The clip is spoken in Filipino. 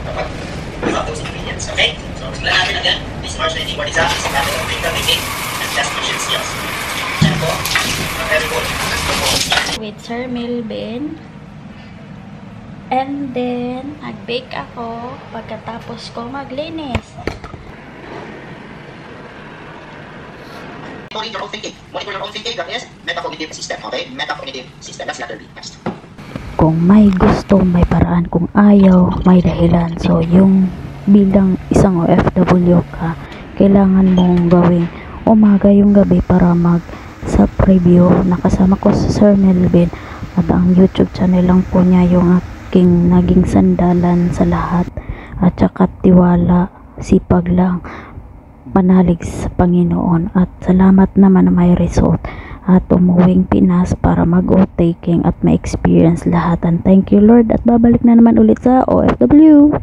kapag without those ingredients. Okay? So, simulan natin again. This March 19, what is up? It's a matter of critical thinking and test machine skills. Yan po. Very good. With Sir Melvin. And then, nag-bake ako pagkatapos ko maglinis. Monitor your own thinking. Monitor your own thinking. That is metacognitive system. Okay? Metacognitive system. That's letter B. Next. Kung may gusto, may paraan. Kung ayaw, may dahilan. So, yung bilang isang OFW ka, kailangan mong gawing umaga yung gabi para sa preview. Nakasama ko si Sir Melvin at ang YouTube channel lang po niya yung aking naging sandalan sa lahat at saka tiwala, sipag lang, panalig sa Panginoon at salamat naman na may result at umuwing Pinas para mag-o-taking at ma-experience lahat. And thank you Lord at babalik na naman ulit sa OFW.